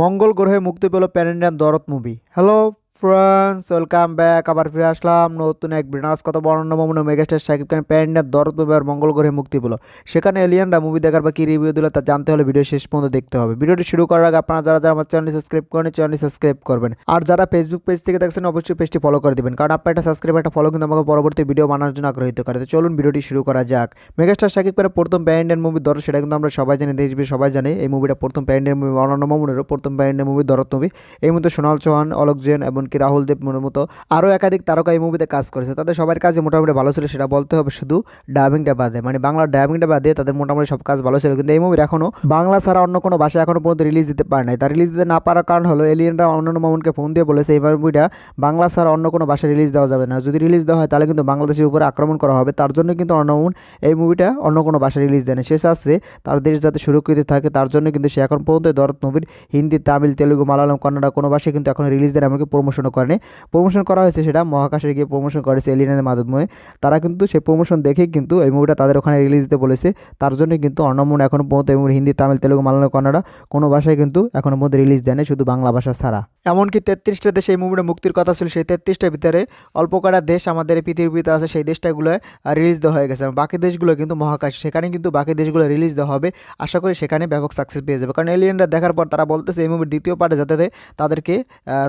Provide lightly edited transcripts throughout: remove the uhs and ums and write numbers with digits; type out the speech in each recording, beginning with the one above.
মঙ্গল গ্রহে মুক্তি পেল প্যান ইন্ডিয়ান দরদ movie. Hello friends, welcome back. আবার ফিরে আসলাম নতুন এক বিনাশ কত বর্ণনা মমন megastar Shakib Khan pan Indian দরদ মুভি আর মঙ্গল গ্রহে মুক্তি পেল। সেখানে এলিয়ানরা মুভি দেখার বা কি রিভিউ দিল তা জানতে হলে ভিডিও শেষ পর্যন্ত দেখতে হবে। ভিডিওটি শুরু করার আগে আপনারা যারা যারা আমার চ্যানেল সাবস্ক্রাইব করেন চ্যানেলটি সাবস্ক্রাইব করবেন, আর যারা ফেসবুক পেজ থেকে দেখছেন অবশ্যই পেজটি ফলো করে দিবেন, কারণ আপনার একটা সাবস্ক্রাইব একটা ফলো কিন্তু আমাকে পরবর্তী ভিডিও বানানোর জন্য আগ্রহিত করে। তো চলুন ভিডিওটি শুরু করা যাক। মেগাস্টার শাকিব খানের প্রথম প্যান ইন্ডিয়ান মুভি দরদ, সেটা কিন্তু আমরা সবাই জানি, দেশ বিদেশ সবাই জানে। এই মুভিটা প্রথম প্যান ইন্ডিয়ান মুভি, অনন্য মামুনেরও প্রথম প্যান ইন্ডিয়ান মুভি দরদ মুভি। এই মধ্যে সোনাল চৌহান, অলোক জৈন এমনকি রাহুল দেব মতো আরও একাধিক তারকা এই মুভিতে কাজ করেছে। তাদের সবার কাজে মোটামুটি ভালো ছিল, সেটা বলতে হবে, শুধু ডাবিংটা বাদে, মানে বাংলার ডাবিংটা বাদে তাদের মোটামুটি সব কাজ ভালো ছিল। কিন্তু এই মুভির এখনও বাংলা ছাড়া অন্য কোনো ভাষা এখনও পর্যন্ত রিলিজ দিতে পারে নাই। তার রিলিজ দিতে না পারার কারণ হলো এলিয়েনরা অন্যান্য মামুনকে ফোন দিয়ে বলেছে এই মুভিটা বাংলা ছাড়া অন্য কোনো ভাষায় রিলিজ দেওয়া যাবে না। যদি রিলিজ দেওয়া হয় তাহলে কিন্তু বাংলাদেশের উপরে আক্রমণ করা হবে। তার জন্য কিন্তু অন্য মামুন এই মুভিটা অন্য কোনো ভাষায় রিলিজ দেয় না। সে চাচ্ছে তার দেশ যাতে সুরক্ষিত থাকে, তার জন্য কিন্তু সে এখন পর্যন্ত দরদ মুভির হিন্দি, তামিল, তেলুগু, মালায়ালাম, কন্নড়া কোনো ভাষায় কিন্তু এখন রিলিজ দেয়, এমনকি প্রমোশনও করেনি। প্রমোশন করা হয়েছে সেটা মহাকাশে গিয়ে প্রমোশন করেছে এলিয়েনের মাধ্যমে। তারা কিন্তু সেই প্রমোশন দেখেই কিন্তু এই মুভিটা তাদের ওখানে রিলিজ দিতে বলেছে। তার জন্য কিন্তু অর্ণমন এখনও পর্যন্ত এই মুভি হিন্দি, তামিল, তেলুগু, মালায়ালাম, কন্নড়া কোনো ভাষায় কিন্তু এখনও পর্যন্ত রিলিজ দেয় না, শুধু বাংলা ভাষা ছাড়া। এমনকি 33টা দেশে এই মুভিটা মুক্তির কথা ছিল। সেই 33টার ভিতরে অল্প কটা দেশ আমাদের এই পৃথিবীতে আছে, সেই দেশটাগুলো রিলিজ দেওয়া হয়ে গেছে। বাকি দেশগুলো কিন্তু মহাকাশ, সেখানে কিন্তু বাকি দেশগুলো রিলিজ দেওয়া হবে। আশা করি সেখানে ব্যাপক সাকসেস পেয়ে যাবে, কারণ এলিয়েনরা দেখার পর তারা বলতেছে এই মুভির দ্বিতীয় পার্টে যাতে তাদেরকে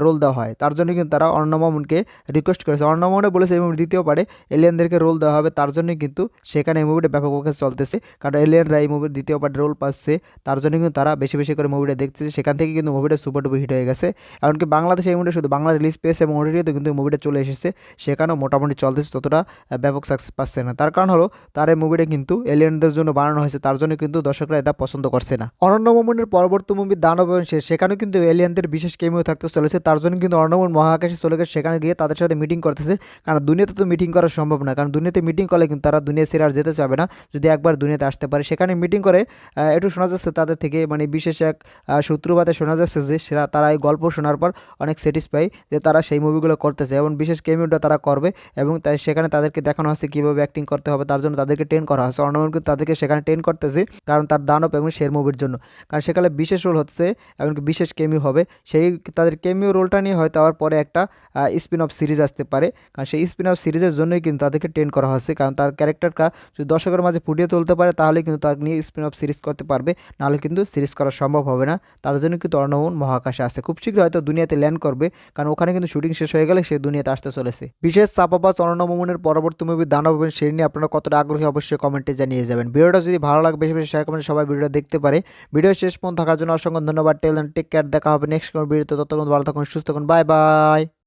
রোল দেওয়া হয়। তার জন্য কিন্তু তারা অর্ণমামুনকে রিকোয়েস্ট করেছে। অর্ণমামুনে বলেছে এই মুভির দ্বিতীয় পার্টে এলিয়েনদেরকে রোল দেওয়া হবে। তার জন্যই কিন্তু সেখানে এই মুভিটা ব্যাপক চলতেছে, কারণ এলিয়েনরা এই মুভির দ্বিতীয় পার্টে রোল পাচ্ছে। তার জন্য কিন্তু তারা বেশি বেশি করে মুভিটা দেখতেছে। সেখান থেকে কিন্তু মুভিটা সুপার ডুপার হিট হয়ে গেছে। এমনকি বাংলাদেশে এই মুভিটা শুধু বাংলা রিলিজ পেয়েছে এবং ওটিটিতে কিন্তু মুভিটা চলে এসেছে, সেখানেও মোটামুটি চলতেছে, ততটা ব্যাপক সাকসেস পাচ্ছে না। তার কারণ হলো তার এই মুভিটা কিন্তু এলিয়েনদের জন্য বানানো হয়েছে, তার জন্য কিন্তু দর্শকরা এটা পছন্দ করছে না। অনন্য মামুনের পরবর্তী মুভি দানব শেষ, সেখানেও কিন্তু এলিয়েনদের বিশেষ কেমিও থাকতে চলেছে। তার জন্য কিন্তু অনন্য মামুন মহাকাশে চলে গেছে, সেখানে গিয়ে তাদের সাথে মিটিং করতেছে। কারণ দুনিয়াতে তো মিটিং করা সম্ভব না, কারণ দুনিয়াতে মিটিং করলে কিন্তু তারা দুনিয়া ছেড়ে আর যেতে চাবে না যদি একবার দুনিয়াতে আসতে পারে। সেখানে মিটিং করে একটু শোনা যাচ্ছে তাদের থেকে, মানে বিশেষ এক সূত্রপাতে শোনা যাচ্ছে যে তারা এই গল্প শোনার পর অনেক স্যাটিসফাই যে তারা সেই মুভিগুলো করতেছে এবং বিশেষ কেমিওটা তারা করবে। এবং তাই সেখানে তাদেরকে দেখানো হচ্ছে কীভাবে অ্যাক্টিং করতে হবে, তার জন্য তাদেরকে ট্রেন করা হচ্ছে। অর্ণমন কিন্তু তাদেরকে সেখানে ট্রেন করতেছে, কারণ তার দানব এবং শের মুভির জন্য। কারণ সেখানে বিশেষ রোল হচ্ছে এমনকি বিশেষ কেমিও হবে। সেই তাদের কেমিও রোলটা নিয়ে হয়তো আবার পরে একটা স্পিন অফ সিরিজ আসতে পারে, কারণ সেই স্পিন অফ সিরিজের জন্যই কিন্তু তাদেরকে ট্রেন করা হচ্ছে। কারণ তার ক্যারেক্টারটা যদি দর্শকের মাঝে ফুটিয়ে তুলতে পারে তাহলে কিন্তু তার নিয়ে স্পিন অফ সিরিজ করতে পারবে, নাহলে কিন্তু সিরিজ করা সম্ভব হবে না। তার জন্য কিন্তু অর্ণমন মহাকাশে আসছে, খুব শীঘ্রই হয়তো দুনিয়াতে ল্যান্ড করবে, কারণ ওখানে কিন্তু শুটিং শেষ হয়ে গেলে সে দুনিয়াতে আসতে চলেছে। বিশেষ চাপাবাজ অনন্য মামুনের পরবর্তী মুভি দানব এবং সেই নিয়ে আপনারা কতটা আগ্রহী অবশ্যই কমেন্টে জানিয়ে যাবেন। ভিডিওটা যদি ভালো লাগে বেশি বেশি শেয়ার করেন, সবাই ভিডিওটা দেখতে পারে। ভিডিও শেষ পর্যন্ত থাকার জন্য অসংখ্য ধন্যবাদ। টেল টেক কেয়ার, দেখা হবে নেক্সট কোনো ভিডিওতে। ততক্ষণ ভালো থাকুন, সুস্থ থাকুন, বাই বাই।